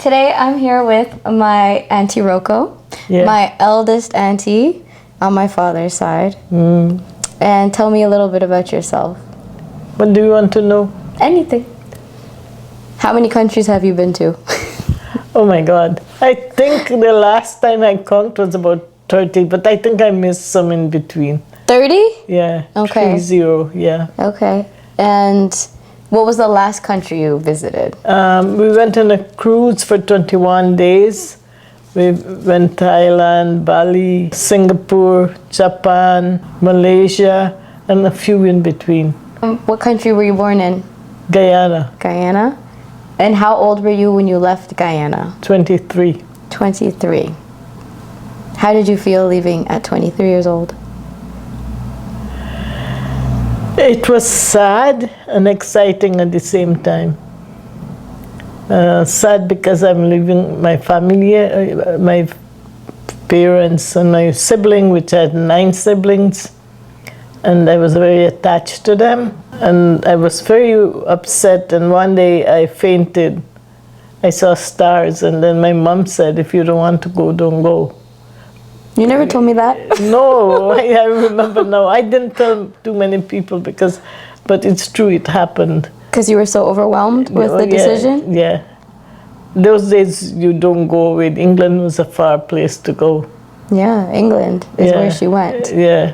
Today I'm here with my Auntie Rocco, my eldest auntie on my father's side. And tell me a little bit about yourself. What do you want to know? Anything. How many countries have you been to? Oh my God. I think the last time I counted was about 30, but I think I missed some in between. 30? Yeah. Okay. 30, yeah. Okay. And what was the last country you visited? We went on a cruise for 21 days. We went Thailand, Bali, Singapore, Japan, Malaysia, and a few in between. What country were you born in? Guyana. Guyana. And how old were you when you left Guyana? 23. 23. How did you feel leaving at 23 years old? It was sad and exciting at the same time. Sad because I'm leaving my family, my parents and my sibling, which I had 9 siblings, and I was very attached to them. And I was very upset, and one day I fainted. I saw stars, and then my mom said, if you don't want to go, don't go. You never told me that. No, I remember now. I didn't tell too many people but it's true, it happened. Because you were so overwhelmed with the decision? Yeah. Those days you don't go away. England was a far place to go. Yeah, England is where she went. Yeah.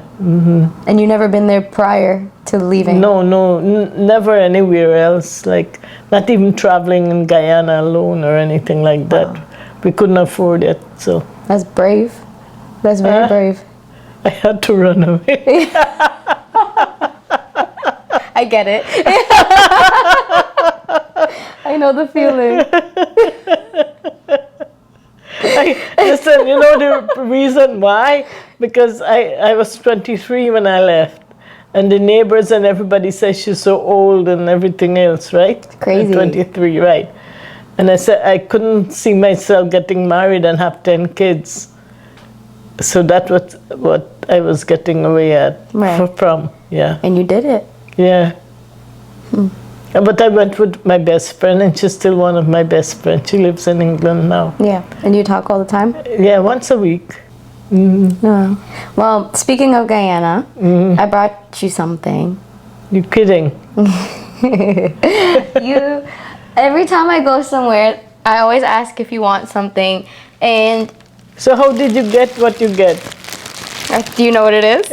And you never been there prior to leaving? No, never anywhere else. Like, not even traveling in Guyana alone or anything like that. We couldn't afford it, so. That's brave. That's very brave. I had to run away. I get it. I know the feeling. Listen, you know the reason why? Because I was 23 when I left. And the neighbors and everybody says she's so old and everything else, right? Crazy. 23, right. And I said I couldn't see myself getting married and have 10 kids. So that was what I was getting away from, yeah. And you did it. Yeah. But I went with my best friend, and she's still one of my best friends. She lives in England now. Yeah. And you talk all the time? Yeah, once a week. Well, speaking of Guyana, I brought you something. You're kidding. Every time I go somewhere, I always ask if you want something, and... So how did you get what you get? Do you know what it is?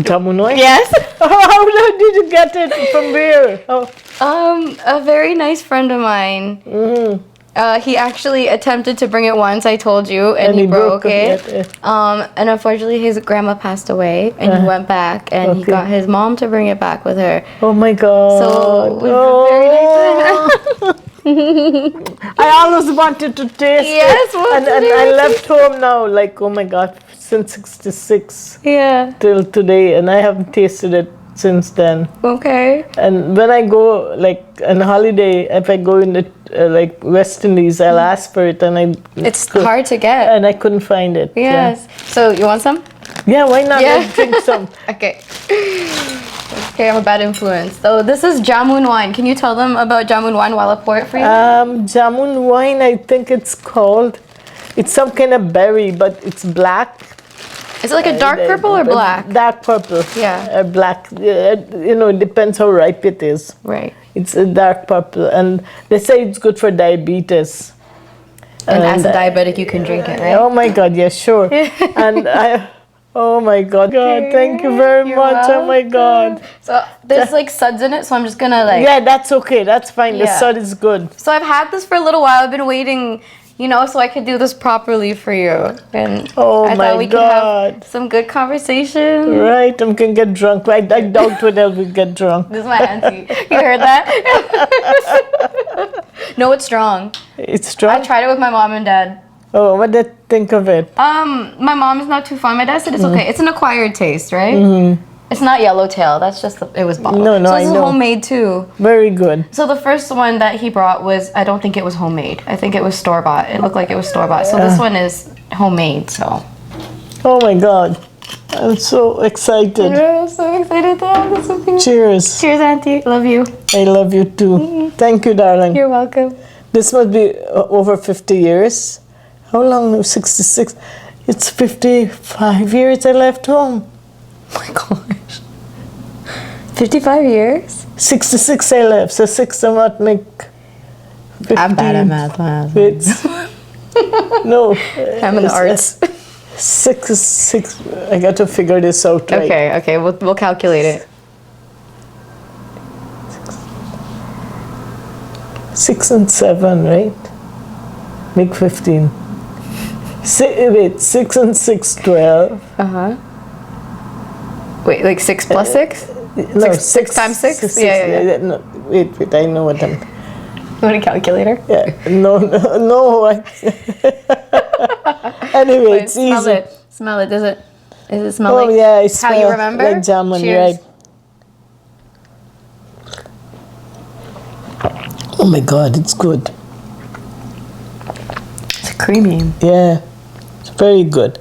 Jamunoi? Yes. How did you get it? From where? A very nice friend of mine. He actually attempted to bring it once, I told you, and he broke it. And unfortunately, his grandma passed away, and he went back, and he got his mom to bring it back with her. Oh my God. So, it was very nice. I always wanted to taste it. And I left home now, like, oh my God, since 66 till today, and I haven't tasted it since then. Okay. And when I go, like, on holiday, if I go in the, like, West Indies, I'll ask for it, and it's hard to get. And I couldn't find it. Yes. Yeah. So, you want some? Yeah, why not? Let's drink some. Okay. Okay, I'm a bad influence. So this is jamun wine. Can you tell them about jamun wine while I pour it for you? Jamun wine, I think it's called. It's some kind of berry, but it's black. Is it like a dark purple or black? Dark purple. Yeah. Black. You know, it depends how ripe it is. Right. It's a dark purple, and they say it's good for diabetes. And as a diabetic, you can drink it, right? Oh my God, yes, sure. And oh my God, thank you very much. Welcome. Oh my God. So there's like suds in it, so I'm just gonna like... Yeah, that's okay. That's fine. The sud is good. So I've had this for a little while. I've been waiting, you know, so I could do this properly for you. And I thought we could have some good conversation. Right, I'm gonna get drunk. I doubt when else we get drunk. This is my auntie. You heard that? No, it's strong. It's strong? I tried it with my mom and dad. Oh, what did they think of it? My mom is not too fond. My dad said it's okay. It's an acquired taste, right? It's not yellowtail. That's just it was bottled. No, so I this know. is homemade too. Very good. So the first one that he brought was, I don't think it was homemade. I think it was store bought. It looked like it was store bought. So this one is homemade. So. Oh my God, I'm so excited. I'm so excited to have this with you. Cheers. Cheers, Auntie. Love you. I love you too. Thank you, darling. You're welcome. This must be over 50 years. How long? 66. It's 55 years I left home. Oh my gosh. 55 years? 66 I left, so 6 and what make 15? I'm bad at math. It's, no. I'm in the arts. 6 is 6. I got to figure this out right. Okay, we'll calculate it. 6 and 7, right? Make 15. Wait, 6 and 6, 12. Wait, like 6 plus 6? No, 6 times 6? Yeah. No, wait, I know what I'm... You want a calculator? Yeah, no. Anyway, Wait, it's easy. Smell it. Does it smell like yeah, I how smell you remember? like jamun, Cheers. right? Oh my God, it's good. It's creamy. Yeah, it's very good.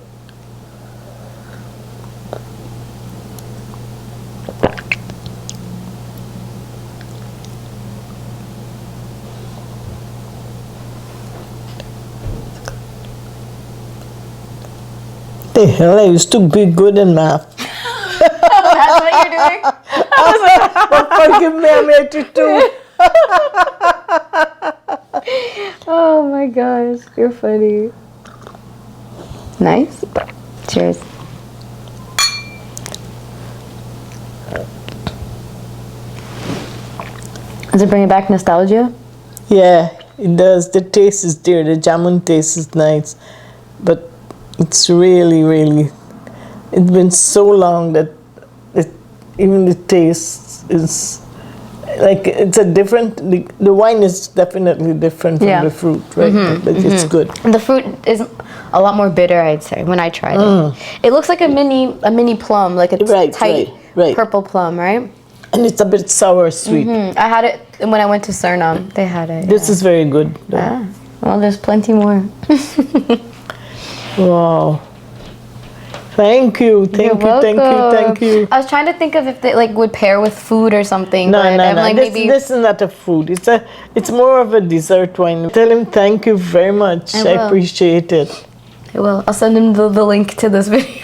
The hell, I used to be good in math. That's what you're doing? Forgive me, I'm 82. Oh my gosh, you're funny. Nice. Cheers. Does it bring you back nostalgia? Yeah, it does. The taste is there. The jamun taste is nice. But it's really, really... It's been so long that even the taste is... Like, it's a different... The wine is definitely different from the fruit, right? But it's good. The fruit is a lot more bitter, I'd say, when I tried it. It looks like a mini plum, like a tight purple plum, right? And it's a bit sour sweet. I had it when I went to Suriname. They had it. This is very good. Ah, well, there's plenty more. Wow. Thank you. Thank you. I was trying to think of if they would pair with food or something. No. Like, this is not a food. It's more of a dessert wine. Tell him thank you very much. I appreciate it. I will. I'll send him the link to this video.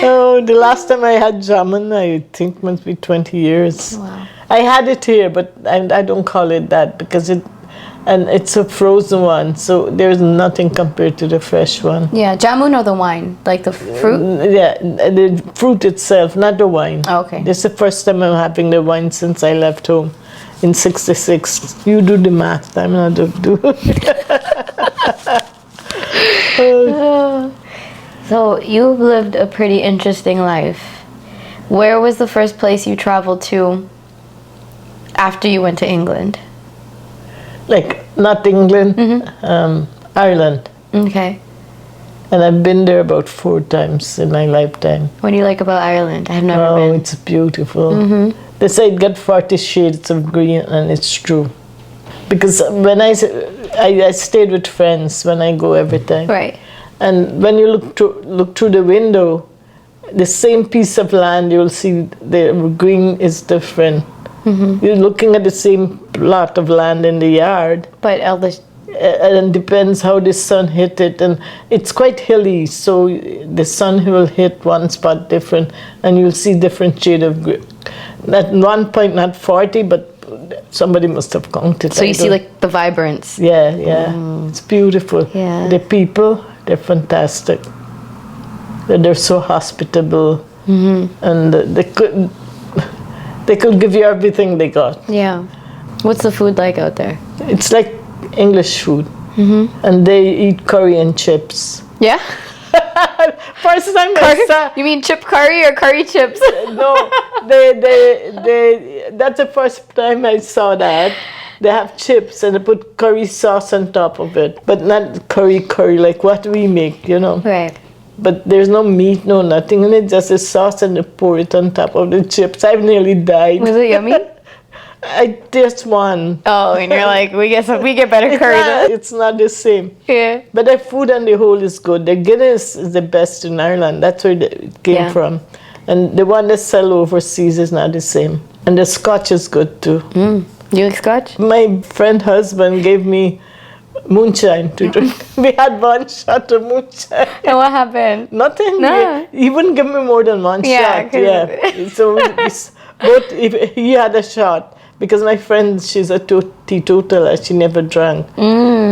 Oh, the last time I had jamun, I think must be 20 years. Wow. I had it here, but I don't call it that because it's a frozen one, so there's nothing compared to the fresh one. Yeah, jamun or the wine, like the fruit? Yeah, the fruit itself, not the wine. Oh, okay. This is the first time I'm having the wine since I left home in 66. You do the math, I'm not do. So you've lived a pretty interesting life. Where was the first place you traveled to after you went to England? Like, not England, Ireland. Okay. And I've been there about 4 times in my lifetime. What do you like about Ireland? I've never been. Oh, it's beautiful. They say it got 40 shades of green, and it's true. Because when I stayed with friends when I go every time. Right. And when you look through the window, the same piece of land, you'll see the green is different. You're looking at the same plot of land in the yard. But Eldest... And it depends how the sun hit it. And it's quite hilly, so the sun will hit one spot different, and you'll see different shade of green. At one point, not 40, but somebody must have counted. So you see like the vibrance. Yeah. It's beautiful. Yeah. The people, they're fantastic. They're so hospitable, and they could give you everything they got. Yeah. What's the food like out there? It's like English food, and they eat curry and chips. Yeah? First time You mean chip curry or curry chips? No, that's the first time I saw that. They have chips and they put curry sauce on top of it, but not curry like what we make, you know. Right. But there's no meat, no nothing in it, just a sauce, and they pour it on top of the chips. I've nearly died. Was it yummy? I just one. Oh, and you're like, we get better curry then. It's not the same. Yeah. But the food on the whole is good. The Guinness is the best in Ireland. That's where it came from. And the one they sell overseas is not the same. And the Scotch is good too. Do you like scotch? My friend husband gave me moonshine to drink. We had one shot of moonshine. And what happened? Nothing. No. He wouldn't give me more than one shot. Yeah. So both. If he had a shot because my friend, she's a teetotaler. She never drank.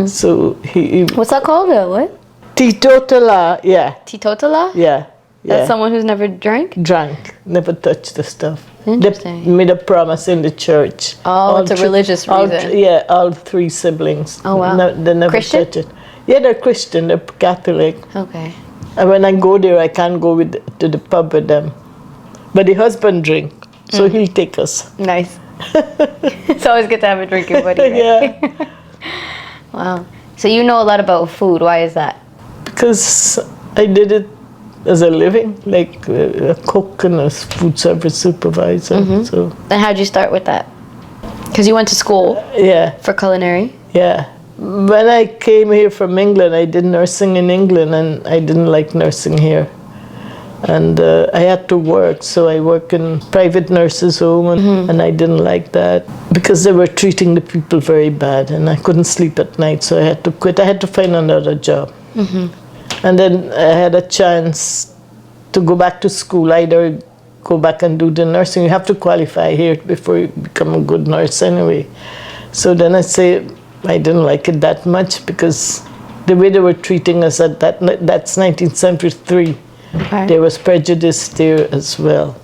So he. What's that called? What? Teetotaler. Yeah. Teetotaler? Yeah. That's someone who's never drank? Drank. Never touched the stuff. Interesting. They made a promise in the church. Oh, it's a religious reason. All three siblings. Oh, wow. They never Christian? touch it. Yeah, they're Christian. They're Catholic. Okay. And when I go there, I can't go to the pub with them. But the husband drink, so he'll take us. Nice. It's always good to have a drinking buddy. Right? Yeah. Wow. So you know a lot about food. Why is that? Because I did it as a living, like a cook and a food service supervisor. So. And how'd you start with that? Because you went to school. Yeah. For culinary. Yeah. When I came here from England, I did nursing in England, and I didn't like nursing here. And I had to work, so I work in private nurses' home, and I didn't like that because they were treating the people very bad, and I couldn't sleep at night, so I had to quit. I had to find another job. And then I had a chance to go back to school, either go back and do the nursing. You have to qualify here before you become a good nurse anyway. So then I say I didn't like it that much because the way they were treating us that's 1973. Okay. There was prejudice there as well.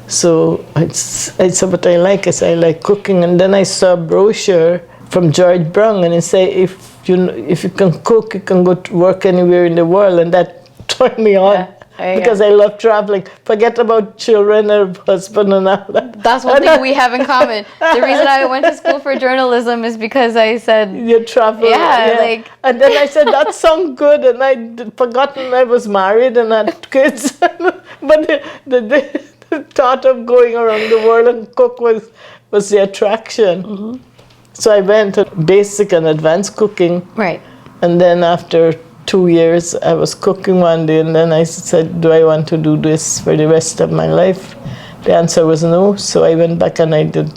So I said what I like is I like cooking. And then I saw a brochure from George Brown, and it said if you can cook, you can go to work anywhere in the world, and that turned me on because I love traveling. Forget about children or husband and all that. That's one thing we have in common. The reason I went to school for journalism is because I said you travel. Yeah, like. And then I said that sounds good, and I'd forgotten I was married and had kids. But the thought of going around the world and cook was the attraction. So I went to basic and advanced cooking. Right. And then after 2 years, I was cooking one day, and then I said, do I want to do this for the rest of my life? The answer was no, so I went back and I did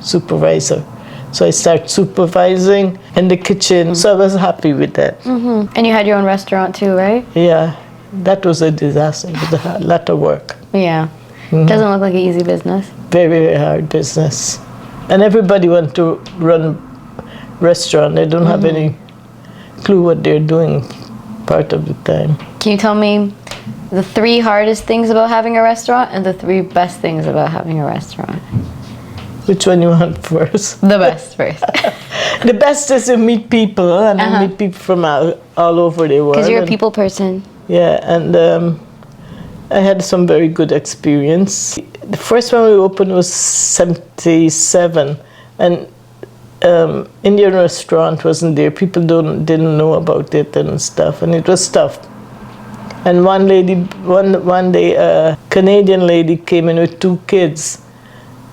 supervisor. So I started supervising in the kitchen, so I was happy with that. And you had your own restaurant too, right? Yeah, that was a disaster, it was a lot of work. Yeah. Doesn't look like an easy business. Very, very hard business. And everybody wants to run restaurant. They don't have any clue what they're doing part of the time. Can you tell me the 3 hardest things about having a restaurant and the 3 best things about having a restaurant? Which one you want first? The best first. The best is to meet people, and I meet people from all over the world. Because you're a people person. Yeah, and I had some very good experience. The first one we opened was 77, and Indian restaurant wasn't there. People didn't know about it and stuff, and it was tough. And one day, a Canadian lady came in with 2 kids,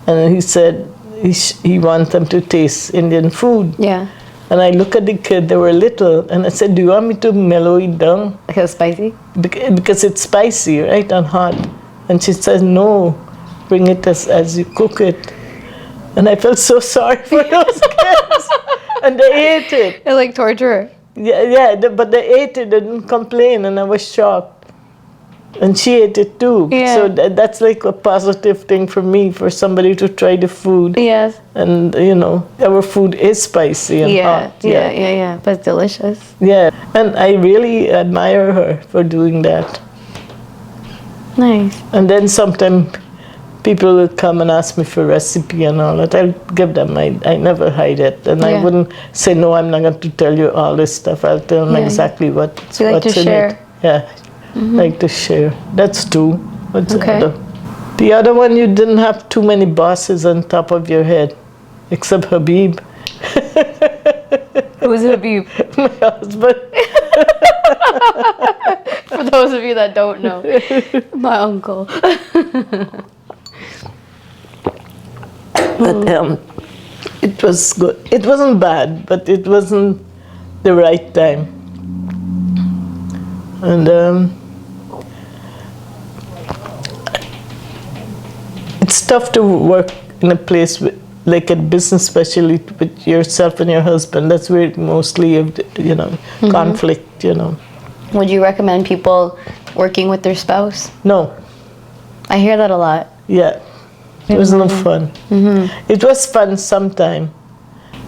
and he said he wanted them to taste Indian food. Yeah. And I look at the kid, they were little, and I said, do you want me to mellow it down? Because it's spicy? Because it's spicy, right, and hot. And she said, no, bring it as you cook it. And I felt so sorry for those kids. And they ate it. It's like torture. Yeah, but they ate it, they didn't complain, and I was shocked. And she ate it too. Yeah. So that's like a positive thing for me, for somebody to try the food. Yes. And, our food is spicy and hot. Yeah. But it's delicious. Yeah, and I really admire her for doing that. Nice. And then sometimes people will come and ask me for recipe and all that. I'll give them. I never hide it. And I wouldn't say, no, I'm not going to tell you all this stuff. I'll tell them exactly what's you like in to share. it. Yeah, like to share. That's 2. What's Okay. the other? The other one, you didn't have too many bosses on top of your head, except Habib. Who's Habib? My husband. For those of you that don't know, my uncle. But it was good. It wasn't bad, but it wasn't the right time. And it's tough to work in a place like a business, especially with yourself and your husband, that's where mostly of conflict. Would you recommend people working with their spouse? No. I hear that a lot. Yeah. It was no fun. It was fun sometime.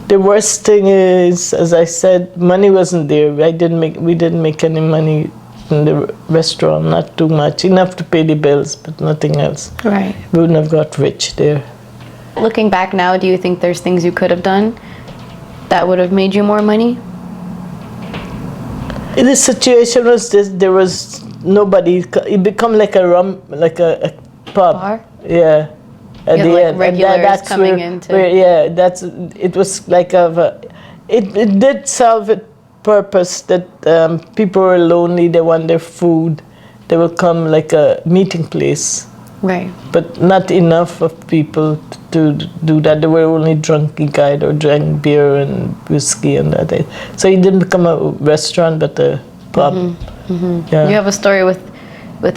The worst thing is, as I said, money wasn't there. We didn't make any money in the restaurant, not too much, enough to pay the bills, but nothing else. Right. We wouldn't have got rich there. Looking back now, do you think there's things you could have done that would have made you more money? In the situation was this: there was nobody. It became like a pub. Bar? Yeah. At the end, regulars that's coming into. it was like it did serve a purpose that people were lonely. They want their food. They will come like a meeting place. Right. But not enough of people to do that. There were only drunky guys or drank beer and whiskey and that. So it didn't become a restaurant, but a pub. Yeah. You have a story with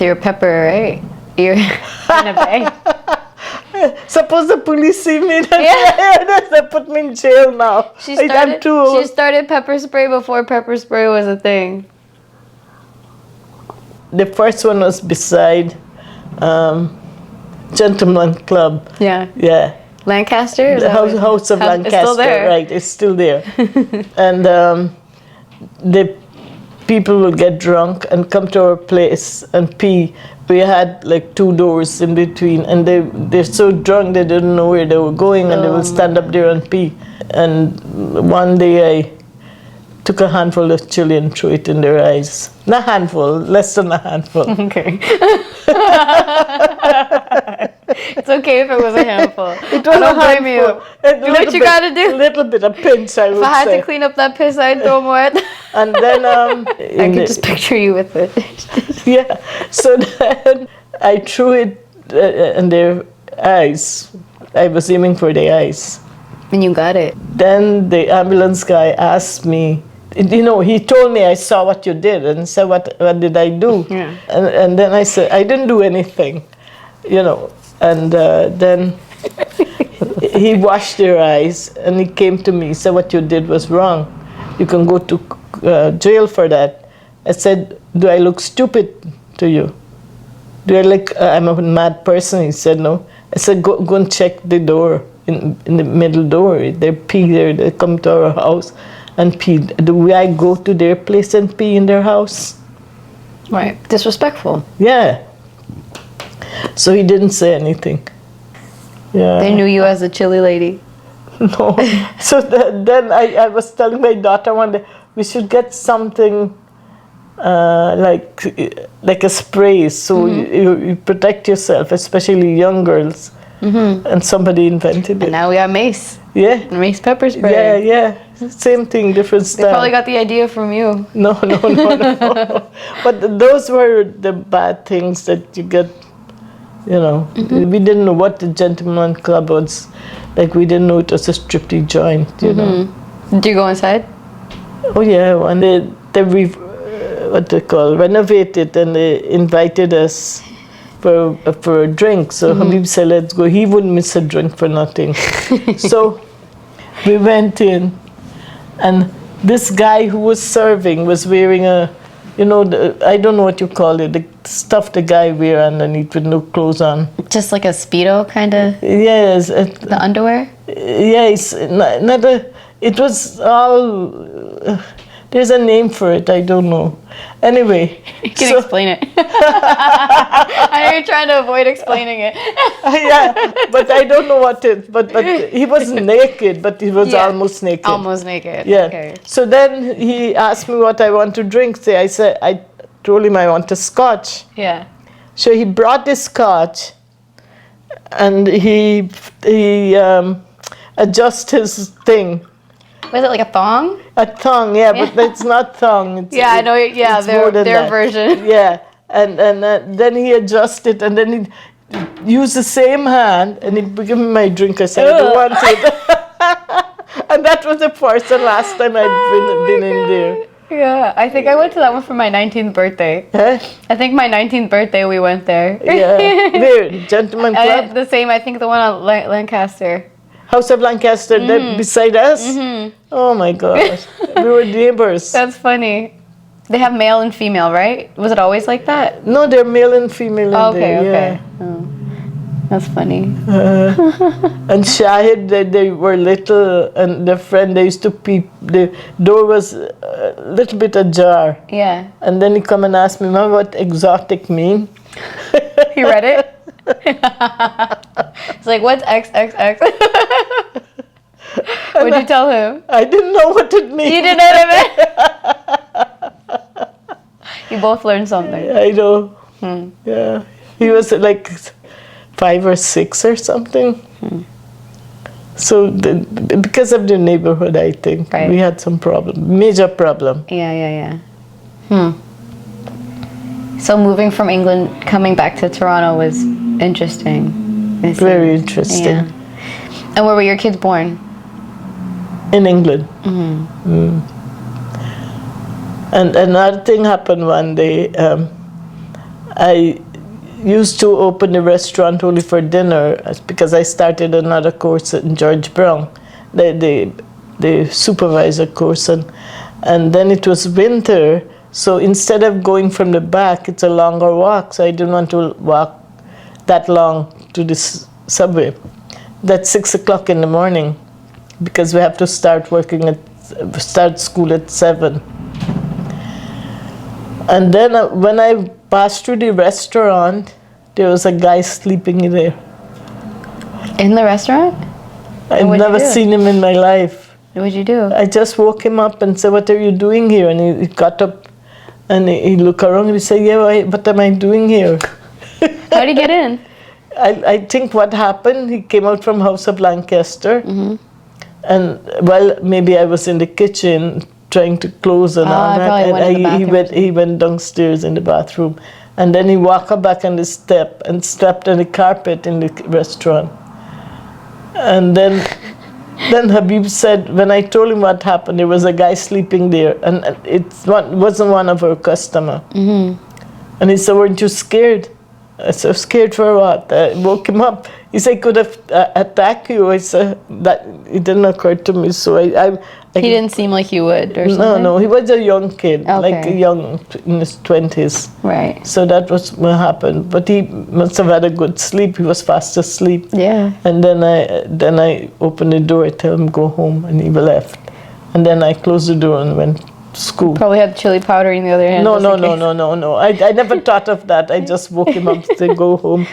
your pepper, right? You're in a bag. Suppose the police see me, Yeah. they put me in jail now. She started pepper spray before pepper spray was a thing. The first one was beside Gentleman Club. Yeah. Yeah. Lancaster? The house of Lancaster. It's still there. Right, it's still there. And the people will get drunk and come to our place and pee. We had like 2 doors in between, and they're so drunk they didn't know where they were going, and they will stand up there and pee. And one day I took a handful of chili and threw it in their eyes. Not a handful, less than a handful. Okay. It's okay if it was a handful. It was I don't a blame handful. you. Do what you gotta do. A little bit of pinch, I would say. If I had to clean up that piss, I'd throw more at And then I could just picture you with it. yeah. So then I threw it in their eyes. I was aiming for their eyes. And you got it. Then the ambulance guy asked me, he told me, I saw what you did, and said, what did I do? Yeah. And then I said, I didn't do anything, And then he washed their eyes, and he came to me, said, what you did was wrong. You can go to jail for that. I said, do I look stupid to you? Do I look, I'm a mad person? He said, no. I said, go and check the door, in the middle door. They pee there, they come to our house and pee. Do I go to their place and pee in their house? Right. Disrespectful. Yeah. So he didn't say anything. Yeah. They knew you as a chili lady. No. So then I was telling my daughter one day, we should get something like a spray, so you protect yourself, especially young girls. And somebody invented it. And now we have mace. Yeah. Mace pepper spray. Yeah. Same thing, different style. They probably got the idea from you. No. But those were the bad things that you get. We didn't know what the Gentleman Club was. Like, we didn't know it was a striptease joint, Did you go inside? Oh, yeah. And they renovated, and they invited us for a drink. So Habib said, let's go. He wouldn't miss a drink for nothing. So we went in, and this guy who was serving was wearing a, I don't know what you call it, the stuff the guy wear underneath with no clothes on. Just like a Speedo kind of? Yes. The underwear? Yes. It was all, there's a name for it, I don't know. Anyway. You can explain it. I know you're trying to avoid explaining it. Yeah, but I don't know what it is. But he was naked, but he was almost naked. Almost naked. Yeah. Okay. So then he asked me what I want to drink. I told him I want a scotch. Yeah. So he brought the scotch, and he adjusted his thing. Was it like a thong? A thong, yeah, but it's not thong. I know. Yeah, their version. Yeah, and then he adjusted, and then he used the same hand, and he gave me my drink. I said, I don't want it. And that was the first and last time I'd been in there. Yeah, I think I went to that one for my 19th birthday. Huh? I think my 19th birthday we went there. Yeah, where? Gentleman Club? The same, I think the one on Lancaster. House of Lancaster, that beside us. Oh my gosh, we were neighbors. That's funny. They have male and female, right? Was it always like that? No, they're male and female. Oh, in okay, there, okay. yeah. Oh, that's funny. And Shahid, they were little, and their friend, they used to peep. The door was a little bit ajar. Yeah. And then he come and ask me, Mom, what exotic mean? He read it? It's like, what's XXX? What'd you tell him? I didn't know what it meant. You didn't know what it meant? You both learned something. I know. Yeah. He was like 5 or 6 or something. So because of the neighborhood, I think, right. we had some problem, major problem. Yeah. So moving from England, coming back to Toronto was interesting. Very interesting. Yeah. And where were your kids born? In England. And another thing happened one day. I used to open the restaurant only for dinner because I started another course in George Brown, the supervisor course, and then it was winter. So instead of going from the back, it's a longer walk. So I didn't want to walk that long to this subway. That's 6 o'clock in the morning, because we have to start school at 7. And then when I passed through the restaurant, there was a guy sleeping there. In the restaurant? I've never seen him in my life. What did you do? I just woke him up and said, "What are you doing here?" And he got up and he looked around and he said, "Yeah, what am I doing here?" How did he get in? I think what happened, he came out from House of Lancaster, and maybe I was in the kitchen trying to close and all that, and he went downstairs in the bathroom, and then he walked back on the step and stepped on the carpet in the restaurant. And then Habib said, when I told him what happened, there was a guy sleeping there, and wasn't one of our customers. And he said, "Weren't you scared?" I said, "Scared for what?" I woke him up. He said, "I could have attacked you." I said, "That it didn't occur to me." So he didn't seem like he would, or something? No, he was a young kid, like in his 20s. Right. So that was what happened. But he must have had a good sleep. He was fast asleep. Yeah. And then I opened the door, I tell him go home, and he left. And then I closed the door and went to school. Probably had chili powder in the other hand. No. I never thought of that. I just woke him up to go home,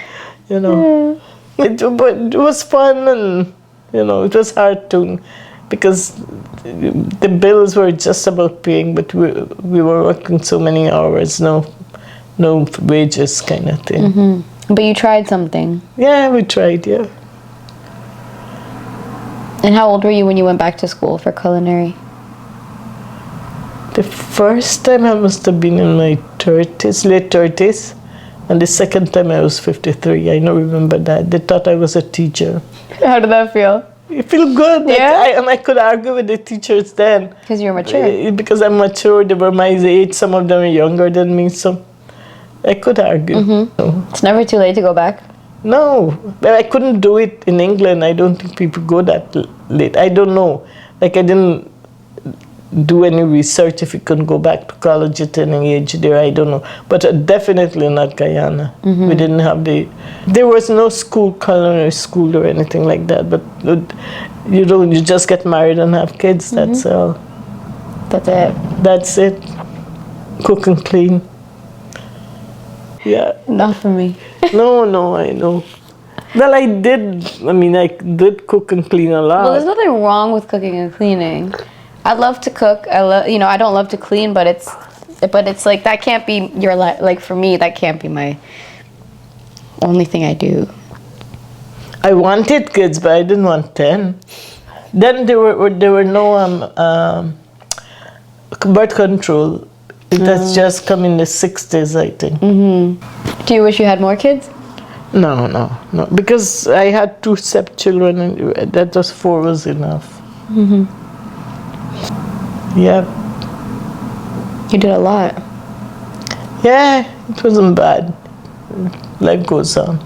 you know. Yeah. But it was fun, and it was hard too, because the bills were just about paying, but we were working so many hours, no wages kind of thing. But you tried something. Yeah, we tried, yeah. And how old were you when you went back to school for culinary? The first time I must have been in my 30s, late 30s, and the second time I was 53. I don't remember that. They thought I was a teacher. How did that feel? You feel good. Yeah. I could argue with the teachers then. Because you're mature. Because I'm mature. They were my age. Some of them are younger than me. So I could argue. No. It's never too late to go back. No. I couldn't do it in England. I don't think people go that late. I don't know. Like, I didn't do any research if you can go back to college at any age there. I don't know. But definitely not Guyana. We didn't have there was no culinary school or anything like that. But you just get married and have kids. That's all. That's it. That's it. Cook and clean. Yeah. Not for me. No, I know. Well, I did cook and clean a lot. Well, there's nothing wrong with cooking and cleaning. I love to cook. I don't love to clean, but it's like that can't be your life. Like for me, that can't be my only thing I do. I wanted kids, but I didn't want 10. Then there were no birth control. It has just come in the 60s, I think. Do you wish you had more kids? No. Because I had 2 stepchildren, and that was 4 was enough. Yeah. You did a lot. Yeah, it wasn't bad. Life goes on.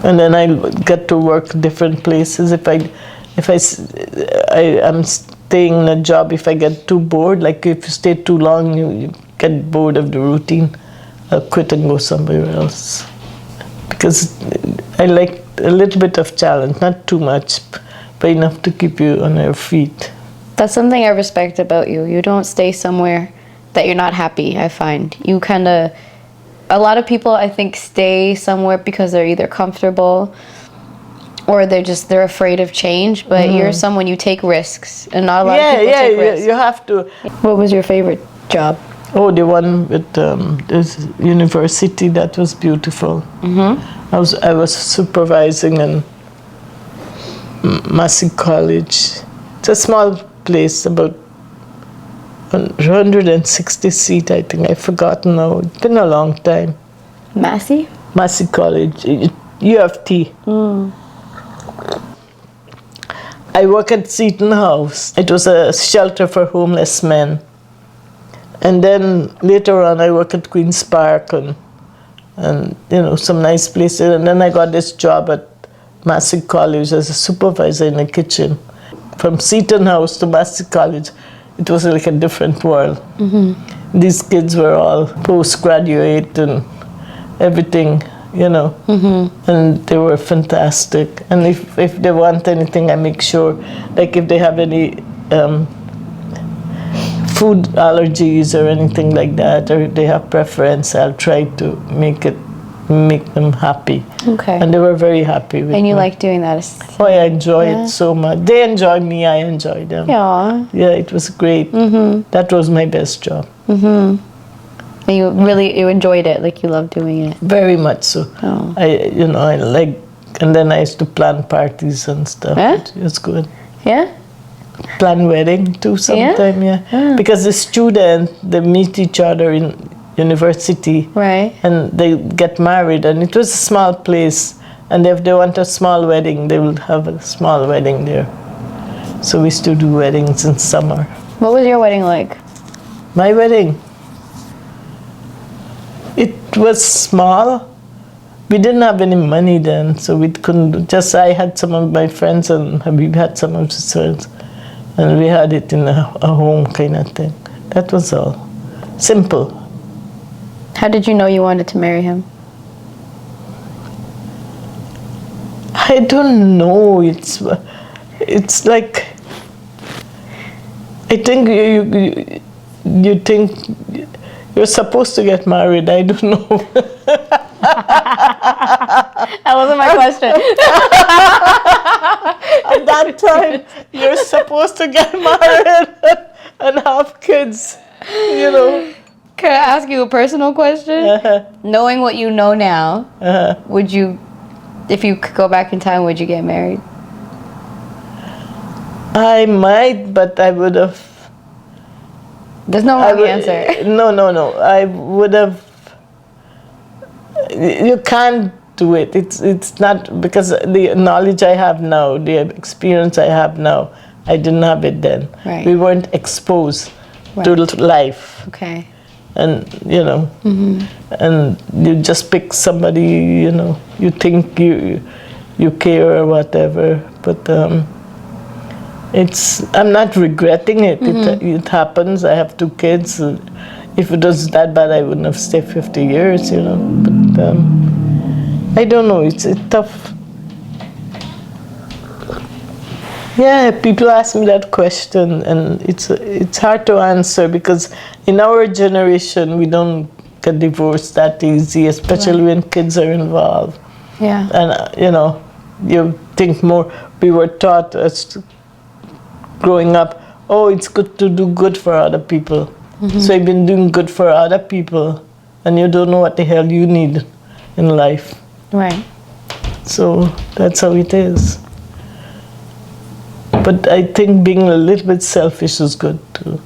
And then I get to work different places. If I'm staying in a job, if I get too bored, like if you stay too long, you get bored of the routine, I'll quit and go somewhere else. Because I like a little bit of challenge, not too much, but enough to keep you on your feet. That's something I respect about you. You don't stay somewhere that you're not happy, I find. You kind of, a lot of people, I think, stay somewhere because they're either comfortable or they're afraid of change, but you're someone, you take risks, and not a lot of people take risks. You have to. What was your favorite job? Oh, the one with this university, that was beautiful. I was supervising in Massey College. It's a small place, about 160 seats, I think. I've forgotten now. It's been a long time. Massey? Massey College, U of T. I work at Seton House. It was a shelter for homeless men. And then later on, I work at Queen's Park and some nice places. And then I got this job at Massey College as a supervisor in the kitchen. From Seton House to Massey College, it was like a different world. These kids were all postgraduate and everything, and they were fantastic. And if they want anything, I make sure, like if they have any food allergies or anything like that, or if they have preference, I'll try to make them happy. Okay. And they were very happy with me. And you like doing that? Oh, I enjoy it so much. They enjoy me, I enjoy them. Yeah. Yeah, it was great. That was my best job. And you enjoyed it, like you loved doing it. Very much so. Oh. I like, and then I used to plan parties and stuff. Yeah? It was good. Yeah? Plan wedding too sometime, yeah. Because the students, they meet each other in university. Right. And they get married, and it was a small place. And if they want a small wedding, they will have a small wedding there. So we used to do weddings in summer. What was your wedding like? My wedding? It was small. We didn't have any money then, so we couldn't. I had some of my friends, and Habib had some of his friends. And we had it in a home kind of thing. That was all. Simple. How did you know you wanted to marry him? I don't know. It's like, I think you think you're supposed to get married. I don't know. That wasn't my question. At that time, you're supposed to get married and have kids, Can I ask you a personal question? Knowing what you know now, would you, if you could go back in time, would you get married? I might, but I would have. There's no wrong answer. No. I would have. You can't do it. It's not, because the knowledge I have now, the experience I have now, I didn't have it then. Right. We weren't exposed to life. Okay. And and you just pick somebody, you think you care or whatever, but I'm not regretting it. It happens. I have 2 kids. If it was that bad, I wouldn't have stayed 50 years, but I don't know, it's tough. Yeah, people ask me that question, and it's hard to answer, because in our generation, we don't get divorced that easy, especially when kids are involved. Yeah. And, you think more, we were taught as growing up, oh, it's good to do good for other people. So you've been doing good for other people, and you don't know what the hell you need in life. Right. So that's how it is. But I think being a little bit selfish is good too.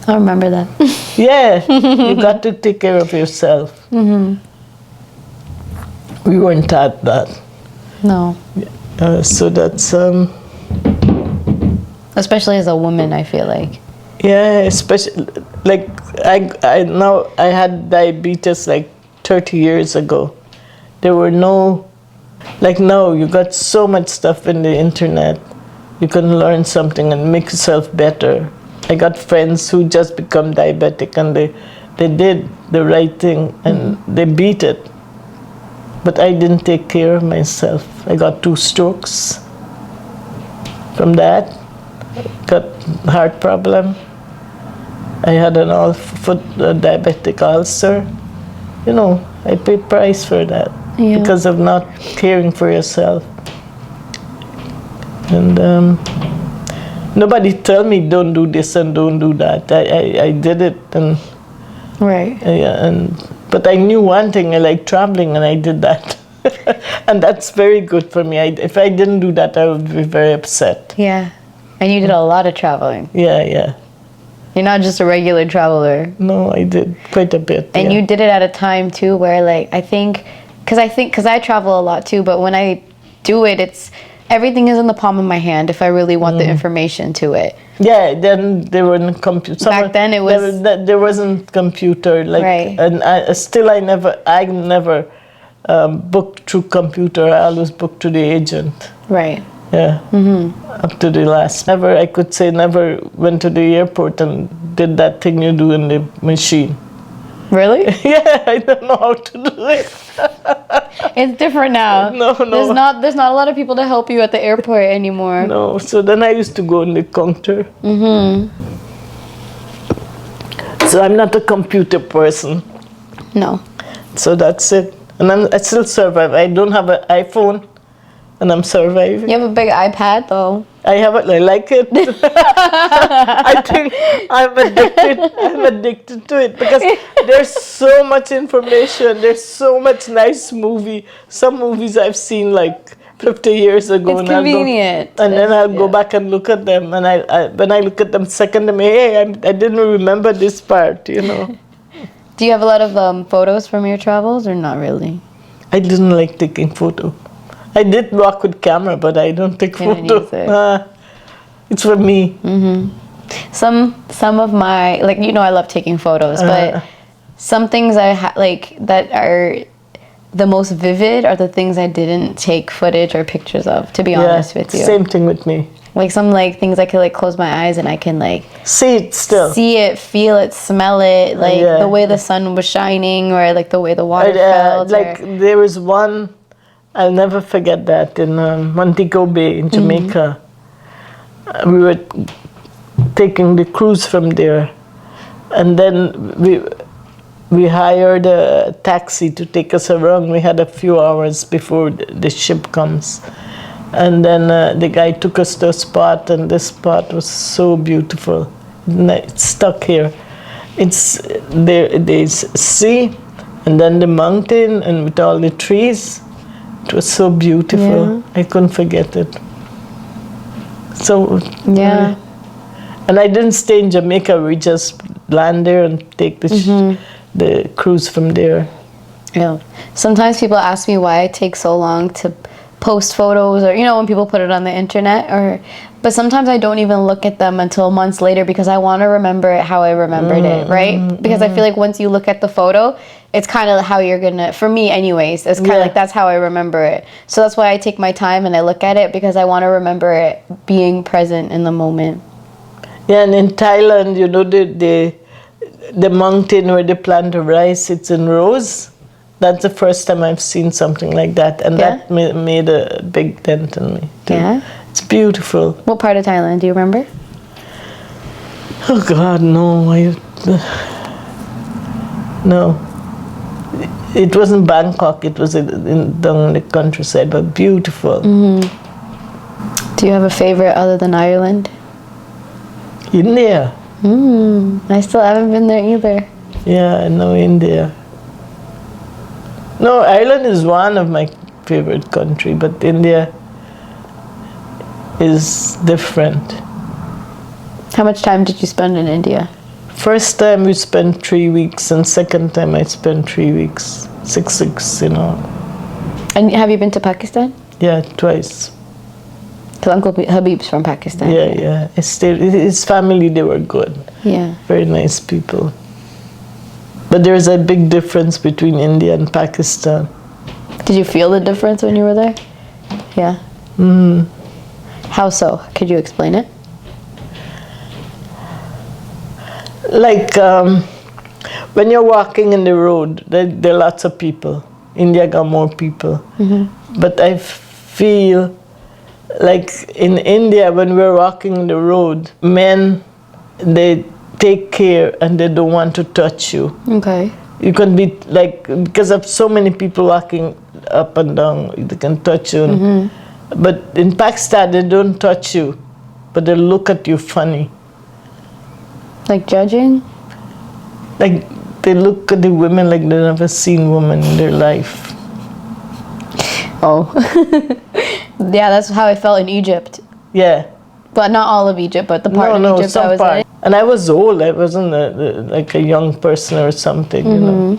I'll remember that. Yeah, you got to take care of yourself. We weren't taught that. No. So that's... Especially as a woman, I feel like. Yeah, especially, like, I had diabetes like 30 years ago. there were no, like now, you got so much stuff in the internet. You can learn something and make yourself better. I got friends who just become diabetic and they did the right thing and they beat it. But I didn't take care of myself. I got 2 strokes from that. Got heart problem. I had an all-foot diabetic ulcer. You know, I paid price for that because of not caring for yourself. And nobody tell me don't do this and don't do that. I did it and right. But I knew one thing. I like traveling, and I did that. And that's very good for me. If I didn't do that, I would be very upset. Yeah. And you did a lot of traveling. Yeah. You're not just a regular traveler. No, I did quite a bit. And you did it at a time too where like because I travel a lot too, but when I do it, everything is in the palm of my hand if I really want the information to it. Yeah, then there weren't computer. Back then it was there wasn't computer right. And I never booked through computer. I always booked to the agent. Right. Yeah. Up to the last. I could say never went to the airport and did that thing you do in the machine. Really? Yeah, I don't know how to do it. It's different now. No. There's not a lot of people to help you at the airport anymore. No, so then I used to go in the counter. So I'm not a computer person. No. So that's it. And I still survive. I don't have an iPhone, and I'm surviving. You have a big iPad, though. I have it. I like it. I think I'm addicted to it because there's so much information. There's so much nice movie. Some movies I've seen like 50 years ago. It's convenient. Then I'll go back and look at them. And when I look at them second time, hey, I didn't remember this part, you know. Do you have a lot of photos from your travels or not really? I didn't like taking photos. I did walk with camera, but I don't take photos. It's for me. Some of my, like, you know, I love taking photos, but some things that are the most vivid are the things I didn't take footage or pictures of, to be honest with you. Same thing with me. Like some like things I could like close my eyes and I can like see it still. See it, feel it, smell it, like the way the sun was shining or like the way the water felt. There was one, I'll never forget that, in Montego Bay in Jamaica. We were taking the cruise from there, and then we hired a taxi to take us around. We had a few hours before the ship comes, and then the guy took us to a spot, and this spot was so beautiful. It's stuck here. There's sea, and then the mountain, and with all the trees. It was so beautiful. I couldn't forget it. So and I didn't stay in Jamaica. We just land there and take the cruise from there. Yeah. Sometimes people ask me why it takes so long to post photos, or you know, when people put it on the internet, but sometimes I don't even look at them until months later because I want to remember it how I remembered it, right? Because I feel like once you look at the photo, it's kind of how you're gonna, for me anyways, it's kind of like that's how I remember it. So that's why I take my time and I look at it, because I want to remember it being present in the moment. Yeah, and in Thailand, you know, the mountain where they plant the rice, it's in rows. That's the first time I've seen something like that, and that made a big dent in me too. Yeah, it's beautiful. What part of Thailand do you remember? Oh God, no! No. It wasn't Bangkok. It was down in the countryside, but beautiful. Do you have a favorite other than Ireland? India. I still haven't been there either. Yeah, I know India. No, Ireland is one of my favorite country, but India is different. How much time did you spend in India? First time we spent 3 weeks, and second time I spent 3 weeks, 6 weeks, you know. And have you been to Pakistan? Yeah, twice. Because Uncle Habib's from Pakistan. Yeah. His family, they were good. Yeah. Very nice people. But there's a big difference between India and Pakistan. Did you feel the difference when you were there? Yeah. How so? Could you explain it? Like when you're walking in the road, there are lots of people. India got more people. But I feel like in India, when we're walking in the road, men, they take care and they don't want to touch you. Okay. You can be like, because of so many people walking up and down, they can touch you. But in Pakistan, they don't touch you, but they look at you funny. Like judging? Like they look at the women like they've never seen women in their life. Oh. Yeah, that's how I felt in Egypt. Yeah. But not all of Egypt, but the part of Egypt I was in. And I was old. I wasn't like a young person or something, you know.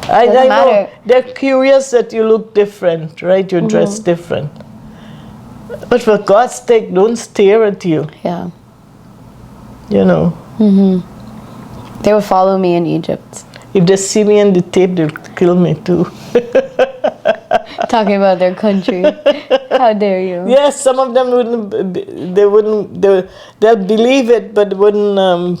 I know they're curious that you look different, right? You're dressed different. But for God's sake, don't stare at you. Yeah. You know. They would follow me in Egypt. If they see me on the tape, they'll kill me too. Talking about their country. How dare you? Yes, some of them they'll believe it, but wouldn't.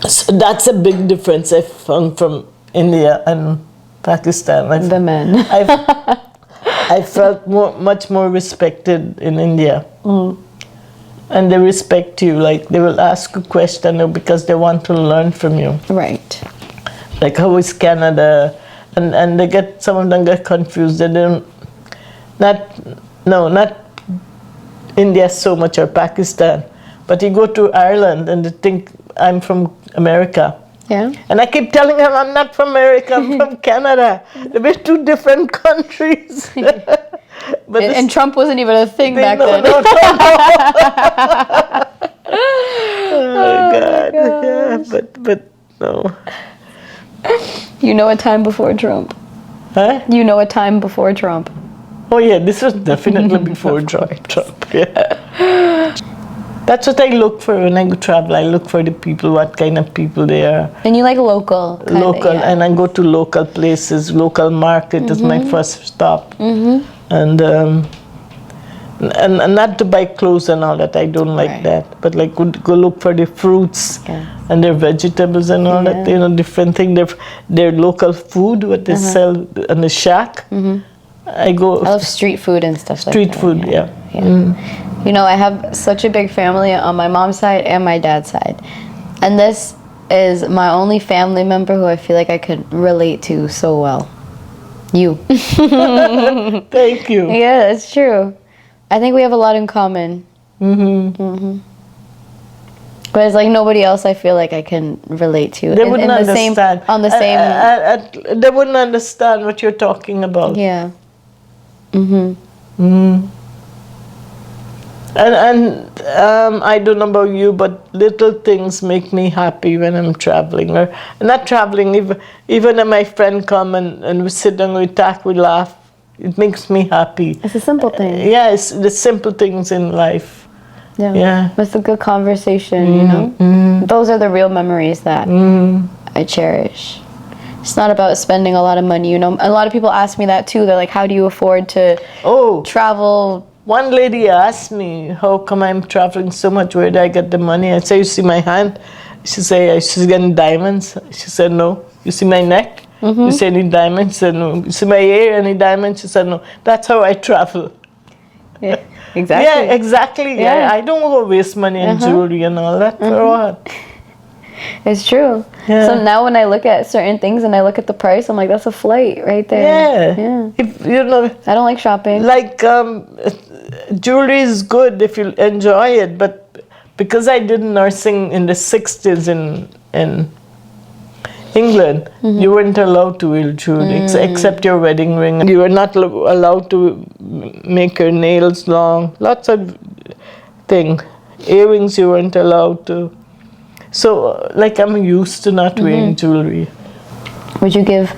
So that's a big difference I found from India and Pakistan. The men. I felt much more respected in India. And they respect you, like they will ask a question because they want to learn from you. Right. Like, how is Canada? And they get, some of them get confused. They don't, not India so much or Pakistan, but you go to Ireland and they think I'm from America. Yeah. And I keep telling them I'm not from America, I'm from Canada. They're two different countries. But and Trump wasn't even a thing back then. No. Oh God. Yeah, but no. You know a time before Trump. Huh? You know a time before Trump. Oh yeah, this was definitely before Trump. Yeah. That's what I look for when I go travel. I look for the people, what kind of people they are. And you like local. Local, yeah. And I go to local places. Local market is my first stop. And not to buy clothes and all that. I don't like that. But like go look for the fruits and their vegetables and all that. You know, different thing. Their local food, what they sell in the shack. I love street food and stuff like that. Street food, yeah. You know, I have such a big family on my mom's side and my dad's side. And this is my only family member who I feel like I could relate to so well. You. Thank you. Yeah, it's true. I think we have a lot in common. But it's like nobody else I feel like I can relate to. They wouldn't understand. They wouldn't understand what you're talking about. Yeah. And I don't know about you, but little things make me happy when I'm traveling. Or not traveling, even when my friend come and we sit down, we talk, we laugh. It makes me happy. It's a simple thing. Yeah, it's the simple things in life. Yeah. It's a good conversation, you know? Those are the real memories that I cherish. It's not about spending a lot of money, you know? A lot of people ask me that too. They're like, how do you afford to travel? One lady asked me, how come I'm traveling so much? Where do I get the money? I say, you see my hand? She said, she's getting diamonds. She said, no. You see my neck? You see any diamonds? She said, no. You see my hair? Any diamonds? She said, no. That's how I travel. Yeah, exactly. Yeah, exactly. Yeah. I don't go waste money on jewelry and all that. For what? It's true. Yeah. So now when I look at certain things and I look at the price, I'm like, that's a flight right there. Yeah. If, you know, I don't like shopping. Like, jewelry is good if you enjoy it, but because I did nursing in the 60s in England, you weren't allowed to wear jewelry except your wedding ring. You were not allowed to make your nails long. Lots of things. Earrings you weren't allowed to. So, like, I'm used to not wearing jewelry. Would you give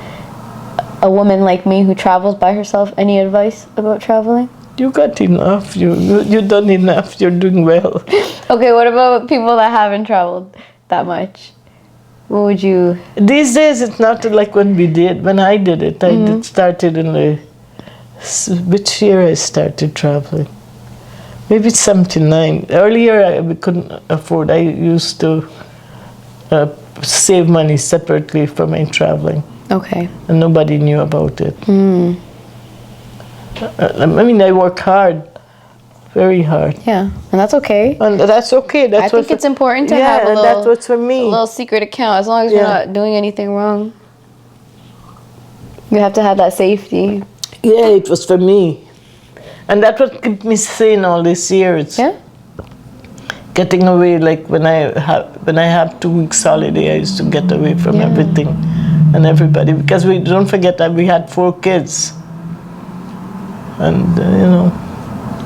a woman like me who travels by herself any advice about traveling? You got enough. You done enough. You're doing well. Okay, what about people that haven't traveled that much? What would you... These days, it's not like when I did it. I started in which year I started traveling? Maybe 79. Earlier, we couldn't afford. I used to save money separately for my traveling. Okay. And nobody knew about it. I mean, I work hard. Very hard. Yeah, and that's okay. And that's okay. I think it's important to have a little, that's what's for me. A little secret account, as long as you're not doing anything wrong. You have to have that safety. Yeah, it was for me. And that's what kept me sane all these years. Yeah. Getting away, like when I have 2 weeks holiday, I used to get away from everything and everybody, because we don't forget that we had 4 kids. And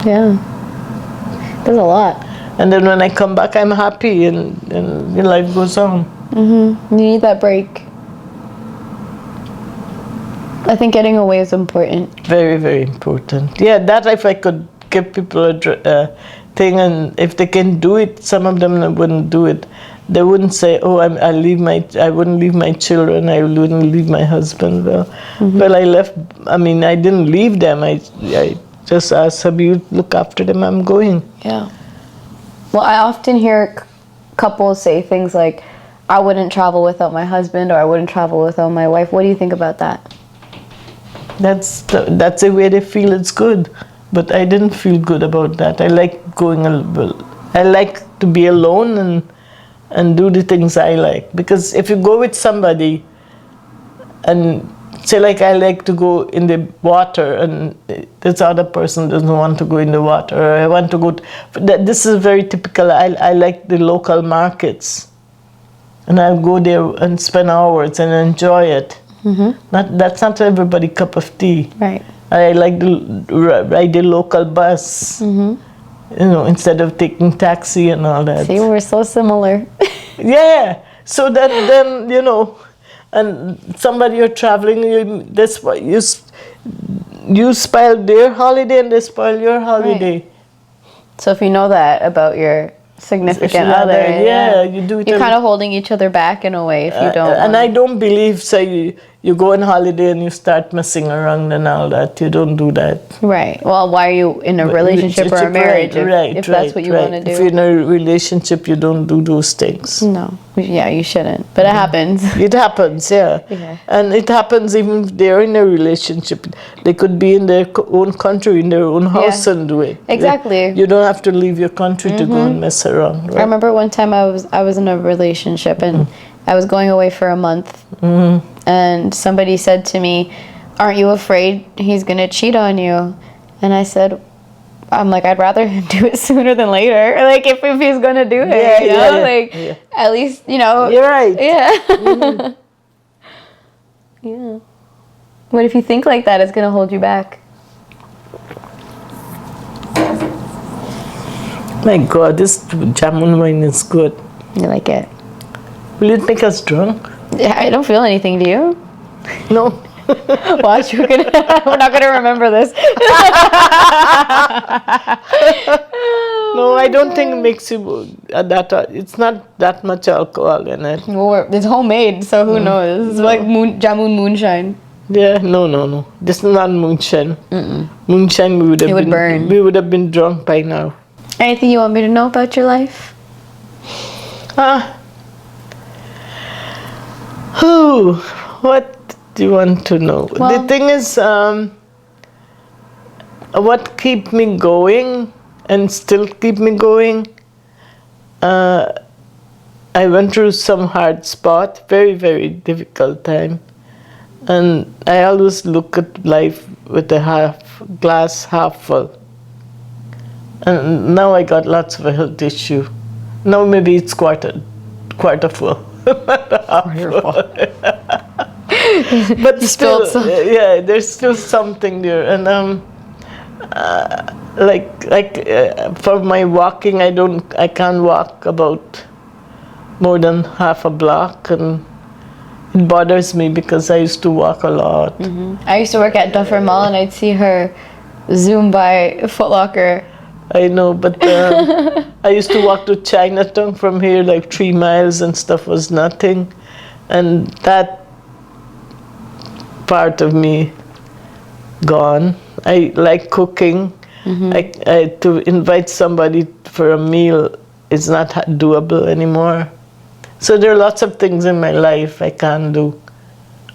Yeah. There's a lot. And then when I come back, I'm happy, and life goes on. You need that break. I think getting away is important. Very, very important. Yeah, that if I could give people a thing, and if they can do it, some of them wouldn't do it. They wouldn't say, "Oh, I wouldn't leave my children. I wouldn't leave my husband." Well, I left. I mean, I didn't leave them. I just asked, "Have you look after them? I'm going." Yeah. Well, I often hear couples say things like, "I wouldn't travel without my husband," or "I wouldn't travel without my wife." What do you think about that? That's the way they feel it's good, but I didn't feel good about that. I like going. I like to be alone and do the things I like, because if you go with somebody and say, like, I like to go in the water, and this other person doesn't want to go in the water, or I want to go this is very typical. I like the local markets, and I'll go there and spend hours and enjoy it. That's not everybody cup of tea. Right. I like to ride the local bus, instead of taking taxi and all that. See, we're so similar. Yeah. So then and somebody you're traveling, you spoil their holiday and they spoil your holiday. Right. So if you know that about your significant other, you do it. You're kind of holding each other back in a way if you don't. And I don't believe, say, you go on holiday and you start messing around and all that. You don't do that. Right. Well, why are you in a relationship or a marriage if that's what you want to do? If you're in a relationship, you don't do those things. No. Yeah, you shouldn't. But it happens. It happens, yeah. And it happens even if they're in a relationship. They could be in their own country, in their own house and do it. Exactly. You don't have to leave your country to go and mess around. Right? I remember one time I was in a relationship and I was going away for a month. And somebody said to me, "Aren't you afraid he's going to cheat on you?" And I said, I'd rather him do it sooner than later. Like, if he's going to do it, at least, You're right. Yeah. Yeah. What if you think like that, it's going to hold you back? My God, this jamun wine is good. You like it? Will it make us drunk? Yeah, I don't feel anything, do you? No. Watch, we're not gonna remember this. No, I don't think it makes you it's not that much alcohol in it. Well, it's homemade, so who knows? It's like jamun moonshine. Yeah, no. This is not moonshine. Moonshine, we would have been drunk by now. Anything you want me to know about your life? What do you want to know? Well, the thing is, what keep me going and still keep me going, I went through some hard spot, very, very difficult time. And I always look at life with a glass half full. And now I got lots of a health issue. Now maybe it's quarter full. But still, there's still something there. And for my walking, I can't walk about more than half a block, and it bothers me because I used to walk a lot. I used to work at Duffer Mall, and I'd see her zoom by Foot Locker. I know, but I used to walk to Chinatown from here, like 3 miles, and stuff was nothing. And that part of me gone. I like cooking. To invite somebody for a meal is not doable anymore. So there are lots of things in my life I can't do.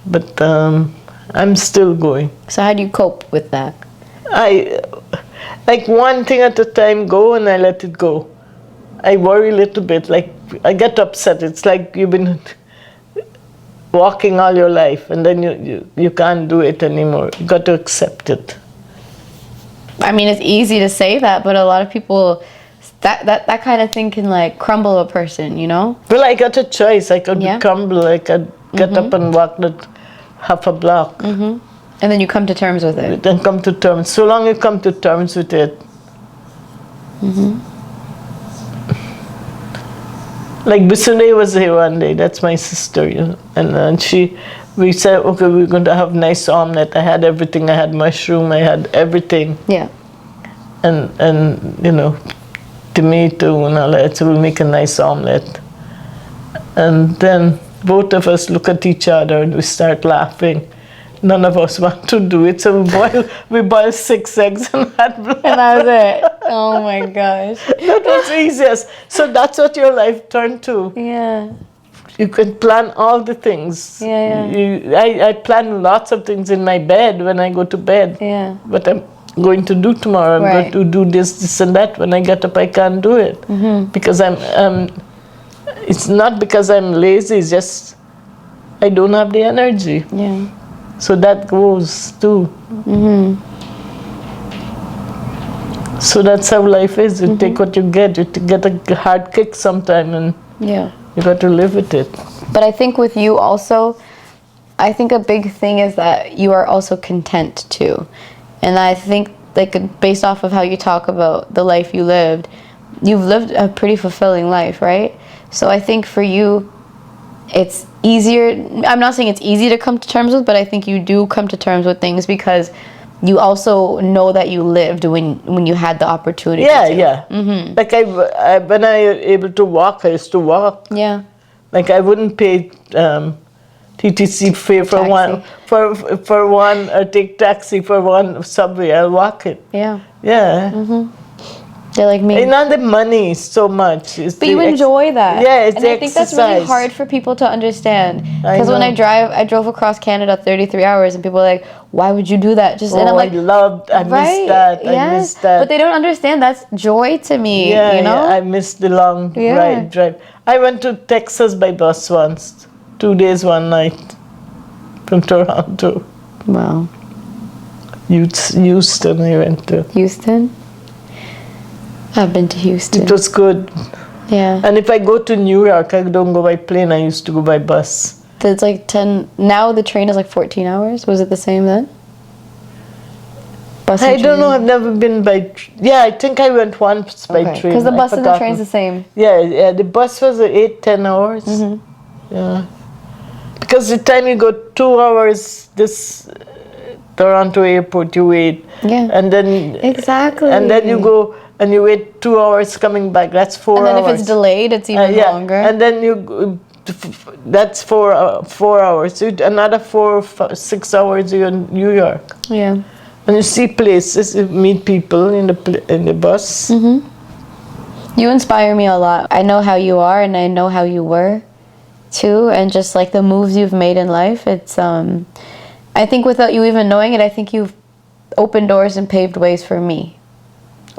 But I'm still going. So how do you cope with that? I like one thing at a time, go, and I let it go. I worry a little bit, like I get upset. It's like you've been walking all your life and then you can't do it anymore. You got to accept it. I mean, it's easy to say that, but a lot of people, that kind of thing can like crumble a person, you know? Well, I got a choice. I could crumble. I could get up and walk that half a block. And then you come to terms with it. Then come to terms. So long you come to terms with it. Like Bisune was here one day. That's my sister, you know. And we said, okay, we're going to have nice omelette. I had everything. I had mushroom. I had everything. Yeah. And you know, tomato and all that. So we'll make a nice omelette. And then both of us look at each other and we start laughing. None of us want to do it, so we boil 6 eggs and that was it. Oh my gosh. That was easiest. So that's what your life turned to. Yeah. You can plan all the things. I plan lots of things in my bed when I go to bed. Yeah. But I'm going to do tomorrow. I'm going to do this and that. When I get up, I can't do it because it's not because I'm lazy. It's just I don't have the energy. Yeah. So that goes too. So that's how life is. You take what you get. You get a hard kick sometime, and you got to live with it. But I think with you also, I think a big thing is that you are also content too. And I think, like, based off of how you talk about the life you lived, you've lived a pretty fulfilling life, right? So I think for you, it's easier. I'm not saying it's easy to come to terms with, but I think you do come to terms with things because you also know that you lived when you had the opportunity to. Like when I able to walk, I used to walk. Yeah. Like I wouldn't pay TTC fare for one or take taxi for one subway. I'll walk it. Yeah. Yeah. They're like me. And not the money so much. But you enjoy that. Yeah, it's and I think that's really hard for people to understand. Because when I drove across Canada 33 hours, and people are like, "Why would you do that?" Just and I'm like, I miss that. I miss that. But they don't understand that's joy to me. Yeah, you know? I miss the long drive. I went to Texas by bus once, 2 days, 1 night, from Toronto. Wow. Houston, I went to. Houston. I've been to Houston. It was good. Yeah. And if I go to New York, I don't go by plane. I used to go by bus. It's like 10. Now the train is like 14 hours. Was it the same then? Bus I don't know. I've never been by. Yeah, I think I went once by train. Because the bus and the train's the same. Yeah. The bus was 8-10 hours. Yeah. Because the time you go 2 hours, this Toronto airport, you wait. Yeah. And then. Exactly. And then you go. And you wait 2 hours coming back. That's 4 hours. And then if it's delayed, it's even longer. And then that's 4 hours. So another 6 hours you're in New York. Yeah. And you see places, you meet people in the bus. You inspire me a lot. I know how you are, and I know how you were, too. And just like the moves you've made in life, it's I think without you even knowing it, I think you've opened doors and paved ways for me.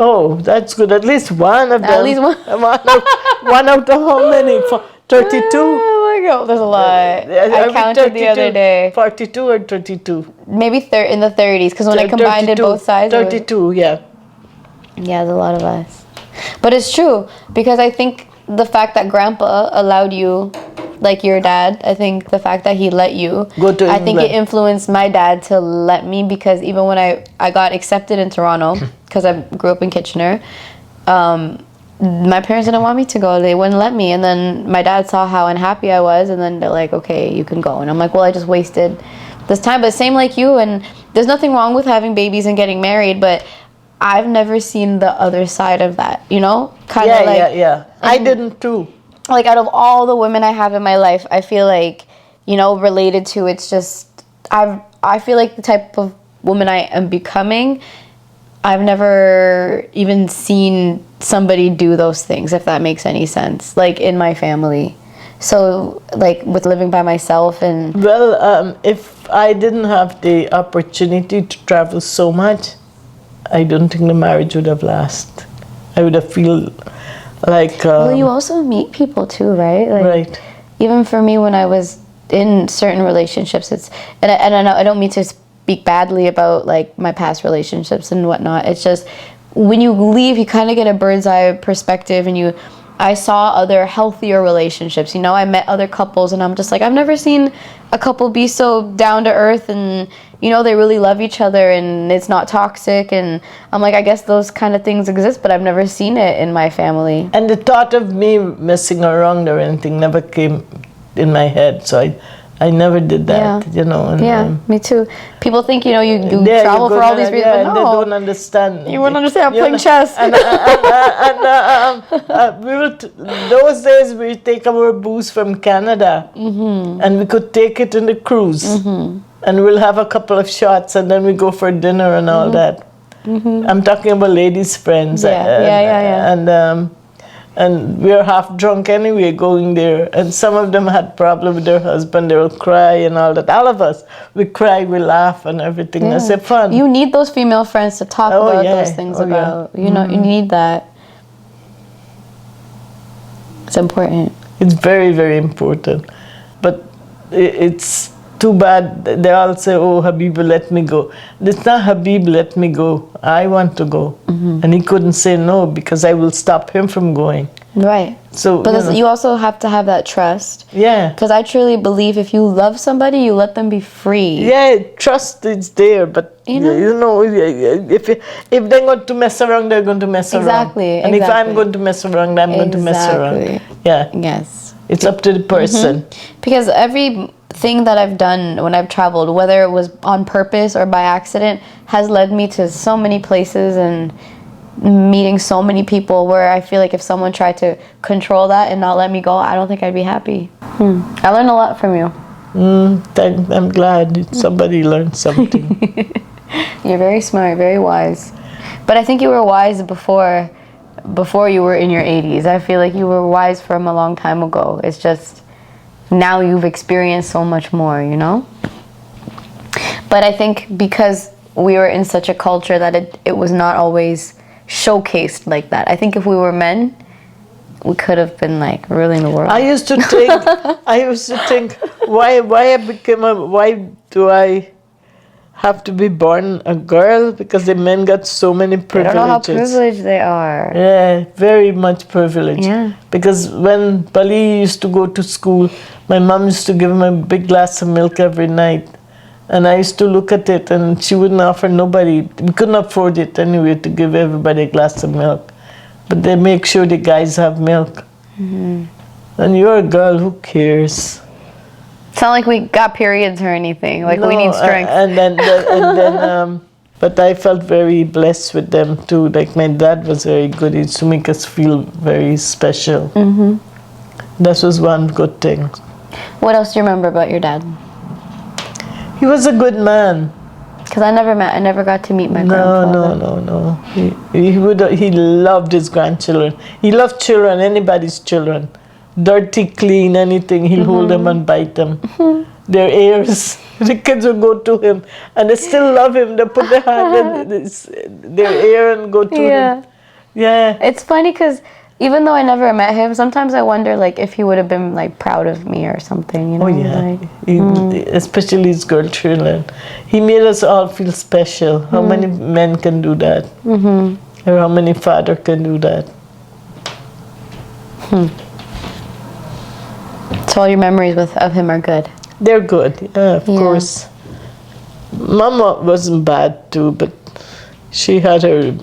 Oh, that's good. At least one of them. At least one. One out of how many? 32? Oh my God, there's a lot. I counted the other day. 42 or 32? Maybe in the 30s, because when I combined it both sides. 32, yeah. Yeah, there's a lot of us. But it's true, because I think the fact that Grandpa allowed you, like your dad, I think the fact that he let you, go to I think it influenced my dad to let me, because even when I got accepted in Toronto, because I grew up in Kitchener, my parents didn't want me to go. They wouldn't let me. And then my dad saw how unhappy I was, and then they're like, okay, you can go. And I'm like, well, I just wasted this time. But same like you, and there's nothing wrong with having babies and getting married, but I've never seen the other side of that, you know? Yeah. I didn't too. Like, out of all the women I have in my life, I feel like you know, related to. It's just I feel like the type of woman I am becoming, I've never even seen somebody do those things, if that makes any sense, like in my family. So like with living by myself and... Well, if I didn't have the opportunity to travel so much, I don't think the marriage would have lasted. I would have feel like... well, you also meet people too, right? Like, right. Even for me, when I was in certain relationships, it's... And I don't mean to speak badly about like my past relationships and whatnot. It's just when you leave, you kind of get a bird's eye perspective, and I saw other healthier relationships. You know, I met other couples, and I'm just like, I've never seen a couple be so down to earth, and you know, they really love each other, and it's not toxic. And I'm like, I guess those kind of things exist, but I've never seen it in my family. And the thought of me messing around or anything never came in my head, so I never did that, you know. And, me too. People think, you know, you travel for all these reasons, but no. They don't understand. You wouldn't understand. I'm playing chess. Those days we take our booze from Canada, and we could take it in the cruise, and we'll have a couple of shots, and then we go for dinner and all that. I'm talking about ladies' friends. And we were half drunk anyway going there. And some of them had problem with their husband. They will cry and all that. All of us, we cry, we laugh and everything. Yeah. That's fun. You need those female friends to talk about those things about. You know, you need that. It's important. It's very, very important. But it's too bad. They all say, oh, Habib, let me go. It's not Habib, let me go. I want to go. And he couldn't say no because I will stop him from going. Right. So, but you also have to have that trust. Yeah. Because I truly believe if you love somebody, you let them be free. Yeah, trust is there, but you know if they're going to mess around, they're going to mess around. Exactly. And if I'm going to mess around, I'm going to mess around. Yeah. Yes. It's up to the person. Because everything that I've done when I've traveled, whether it was on purpose or by accident, has led me to so many places and meeting so many people where I feel like if someone tried to control that and not let me go, I don't think I'd be happy. I learned a lot from you. I'm glad somebody learned something. You're very smart, very wise. But I think you were wise before you were in your 80s. I feel like you were wise from a long time ago. It's just now you've experienced so much more, you know? But I think because we were in such a culture that it was not always showcased like that. I think if we were men, we could have been like ruling the world. I used to think, why do I have to be born a girl? Because the men got so many privileges. I don't know how privileged they are. Yeah, very much privileged. Yeah. Because when Pali used to go to school, my mom used to give him a big glass of milk every night. And I used to look at it, and she wouldn't offer nobody. We couldn't afford it anyway to give everybody a glass of milk. But they make sure the guys have milk. And you're a girl, who cares? It's not like we got periods or anything. Like, we need strength. But I felt very blessed with them too. Like, my dad was very good. He used to make us feel very special. That was one good thing. What else do you remember about your dad? He was a good man. Because I never got to meet my grandfather. No. He loved his grandchildren. He loved children, anybody's children. Dirty, clean, anything, he'll hold them and bite them. Their ears, the kids will go to him, and they still love him. They put their hand in their ear and go to him. Yeah. It's funny because even though I never met him, sometimes I wonder like if he would have been like proud of me or something. You know? Oh yeah, like, especially his girl children. He made us all feel special. How many men can do that? Or how many father can do that? So all your memories of him are good? They're good, yeah, of course. Mama wasn't bad too, but she had her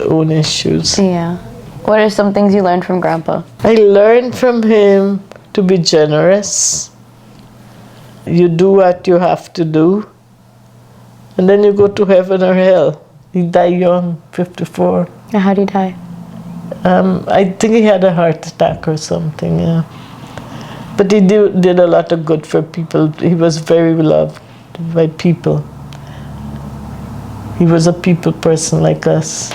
own issues. Yeah. What are some things you learned from Grandpa? I learned from him to be generous. You do what you have to do, and then you go to heaven or hell. He died young, 54. And how did he die? I think he had a heart attack or something, yeah. But he did a lot of good for people. He was very loved by people. He was a people person like us.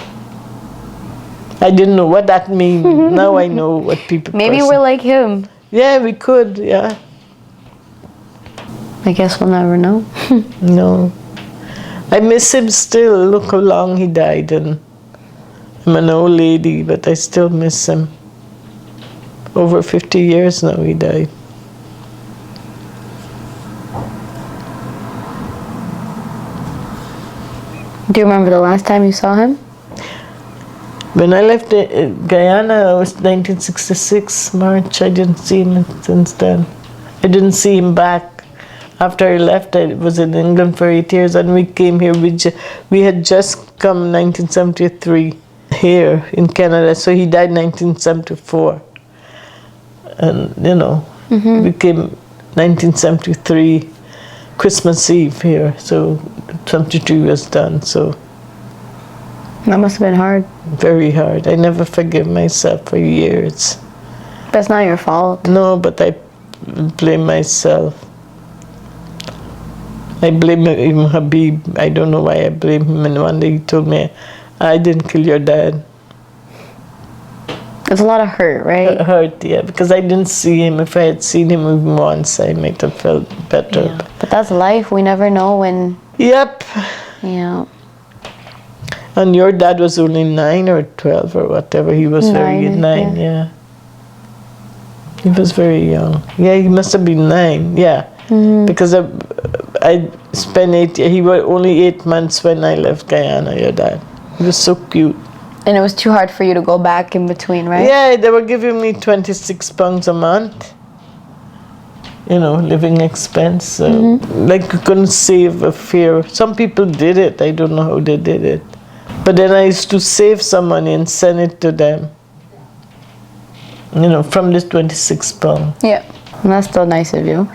I didn't know what that means. Now I know what people Maybe person. we're like him. Yeah, we could, yeah. I guess we'll never know. No. I miss him still. Look how long he died. And I'm an old lady, but I still miss him. Over 50 years now he died. Do you remember the last time you saw him? When I left Guyana, it was 1966, March. I didn't see him since then. I didn't see him back. After I left, I was in England for 8 years, and we came here. We had just come 1973 here in Canada, so he died 1974. And, we came 1973, Christmas Eve here, so 73 was done, so. That must have been hard. Very hard. I never forgive myself for years. That's not your fault. No, but I blame myself. I blame even Habib. I don't know why I blame him. And one day he told me, I didn't kill your dad. It's a lot of hurt, right? Hurt, yeah, because I didn't see him. If I had seen him even once, I might have felt better. Yeah. But that's life. We never know when. Yep. Yeah. And your dad was only 9 or 12 or whatever. He was very 9, yeah. He was very young. Yeah, he must have been 9, yeah. Because I spent 8 years. He was only 8 months when I left Guyana, your dad. He was so cute. And it was too hard for you to go back in between, right? Yeah, they were giving me £26 a month. Living expense. So, like you couldn't save a fare. Some people did it. I don't know how they did it. But then I used to save some money and send it to them. From this £26. Yeah. And that's still nice of you.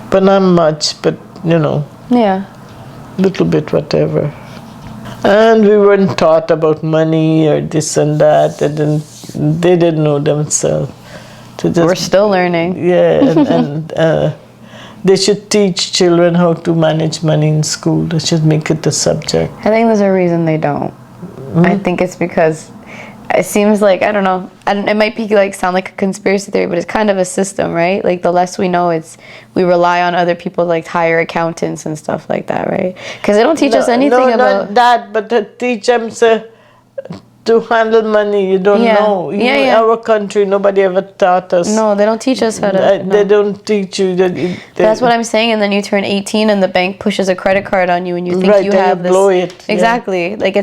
But not much, but Yeah. little bit, whatever. And we weren't taught about money or this and that. They didn't know themselves. We're still learning. Yeah, and they should teach children how to manage money in school. They should make it a subject. I think there's a reason they don't. I think it's because it seems like, I don't know, it might be sound like a conspiracy theory, but it's kind of a system, right? Like the less we know, we rely on other people, like hire accountants and stuff like that, right? Because they don't teach us anything about... not that, but to teach them to handle money. You don't know. In our country, nobody ever taught us. No, they don't teach us how to... They don't teach you. That's what I'm saying, and then you turn 18 and the bank pushes a credit card on you and you think you have this... blow it. Exactly. Yeah. Like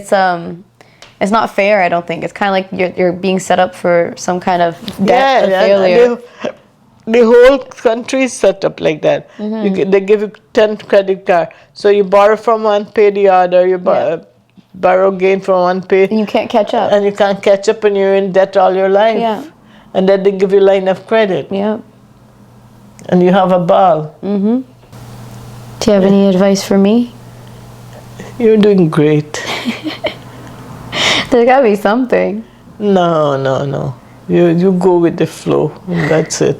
it's not fair, I don't think. It's kind of like you're being set up for some kind of debt or failure. The whole country is set up like that. They give you 10 credit cards. So you borrow from one, pay the other. You borrow again from one, pay. And you can't catch up. And you can't catch up and you're in debt all your life. Yeah. And then they give you line of credit. Yeah. And you have a ball. Do you have any advice for me? You're doing great. There's gotta be something. No. You go with the flow. And that's it.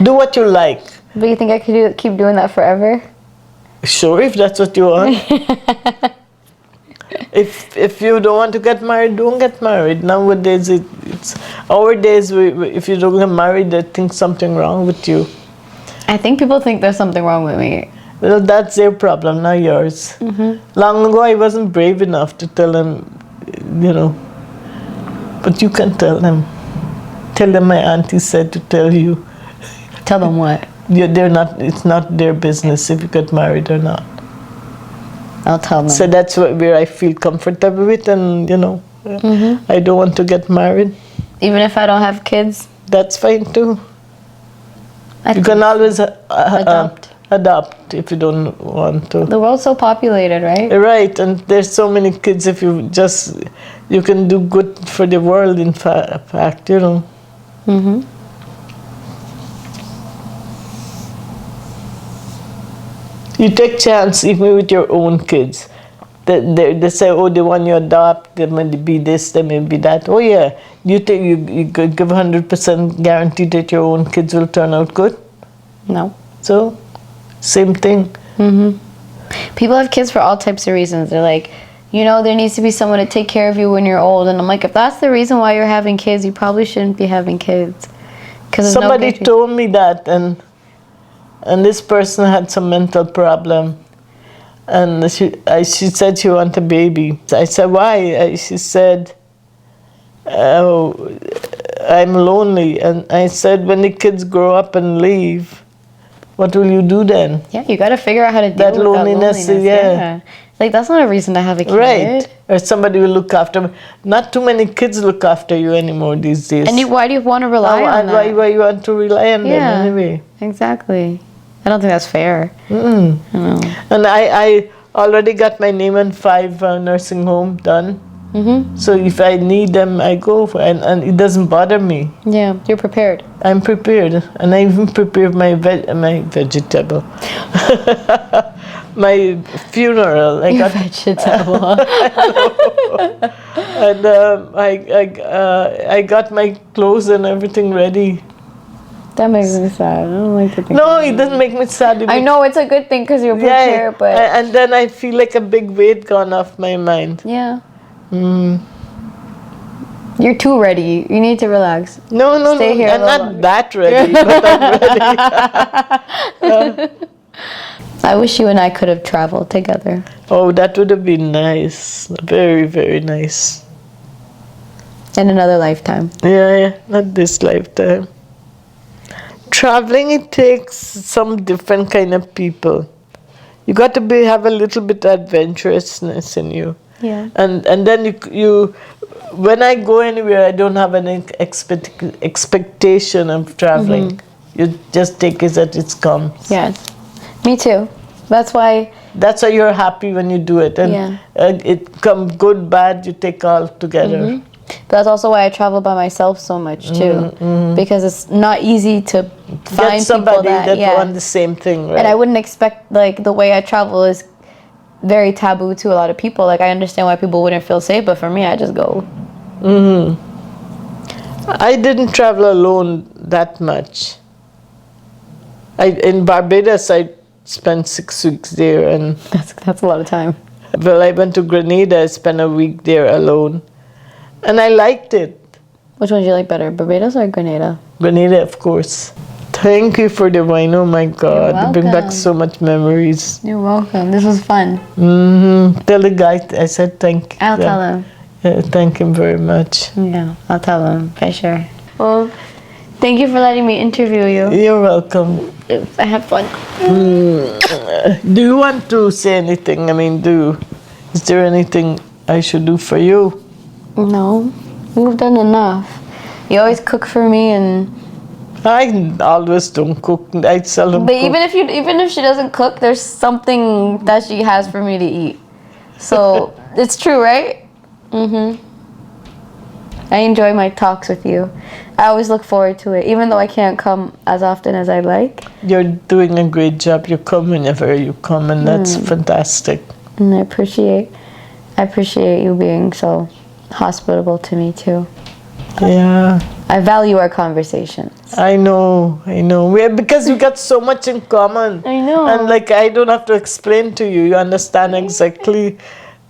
Do what you like. But you think I could keep doing that forever? Sure, if that's what you want. If you don't want to get married, don't get married. Nowadays, it's our days. If you don't get married, they think something wrong with you. I think people think there's something wrong with me. Well, that's their problem, not yours. Long ago, I wasn't brave enough to tell them, But you can tell them. Tell them my auntie said to tell you. Tell them what? It's not their business if you get married or not. I'll tell them. So that's where I feel comfortable with, and I don't want to get married. Even if I don't have kids? That's fine too. You can always adopt if you don't want to. The world's so populated, right? Right, and there's so many kids. If you can do good for the world. In fact, You take chance even with your own kids. they say, oh, they want you to adopt, they may be this, they may be that. Oh yeah, you could give 100% guarantee that your own kids will turn out good? No. So, same thing. People have kids for all types of reasons. They're like, you know, there needs to be someone to take care of you when you're old. And I'm like, if that's the reason why you're having kids, you probably shouldn't be having kids. Somebody told me that, and this person had some mental problem. And she said she wanted a baby. I said, why? She said, oh, I'm lonely. And I said, when the kids grow up and leave, what will you do then? Yeah, you got to figure out how to deal with that loneliness. Yeah. Like, that's not a reason to have a kid. Right. Or somebody will look after me. Not too many kids look after you anymore these days. And why do you want to rely on that? Why you want to rely on them anyway? Exactly. I don't think that's fair. And I already got my name on 5 nursing home done. So if I need them, I go for it, and it doesn't bother me. Yeah, you're prepared. I'm prepared, and I even prepared my vegetable, my funeral. Vegetable. And I got my clothes and everything ready. That makes me sad. I don't like to think. No, it doesn't make me sad. I know it's a good thing because you're prepared, but and then I feel like a big weight gone off my mind. Yeah. You're too ready. You need to relax. No, Stay here I'm not that ready, but I'm ready. I wish you and I could have traveled together. Oh, that would have been nice. Very, very nice. In another lifetime. Yeah, not this lifetime. Traveling, it takes some different kind of people. You got to have a little bit of adventurousness in you. Yeah. And then you when I go anywhere, I don't have an expectation of traveling. You just take it as it comes. Yes. Me too. That's why you're happy when you do it. And it comes good, bad, you take all together. But that's also why I travel by myself so much too. Because it's not easy to find get somebody people that want the same thing, right? And I wouldn't expect, like, the way I travel is very taboo to a lot of people. Like, I understand why people wouldn't feel safe, but for me, I just go. I didn't travel alone that much. In Barbados, I spent 6 weeks there, and that's a lot of time. Well, I went to Grenada. I spent a week there alone, and I liked it. Which one do you like better, Barbados or Grenada? Grenada, of course. Thank you for the wine. Oh my God, you bring back so much memories. You're welcome. This was fun. Tell the guy I said thank you. I'll tell him. Yeah, thank him very much. Yeah, I'll tell him for sure. Well, thank you for letting me interview you. You're welcome. I had fun. Do you want to say anything? I mean, is there anything I should do for you? No, you've done enough. You always cook for me, and I always don't cook. I seldom but cook. even if she doesn't cook, there's something that she has for me to eat. So it's true, right? I enjoy my talks with you. I always look forward to it, even though I can't come as often as I'd like. You're doing a great job. You come whenever you come, and that's fantastic. And I appreciate you being so hospitable to me too. Yeah. I value our conversations. I know. Because we got so much in common. I know. And like, I don't have to explain to you. You understand exactly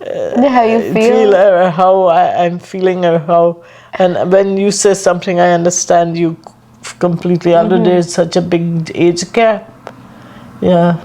how you feel, or how I'm feeling, or how. And when you say something, I understand you completely. Although there's such a big age gap. Yeah.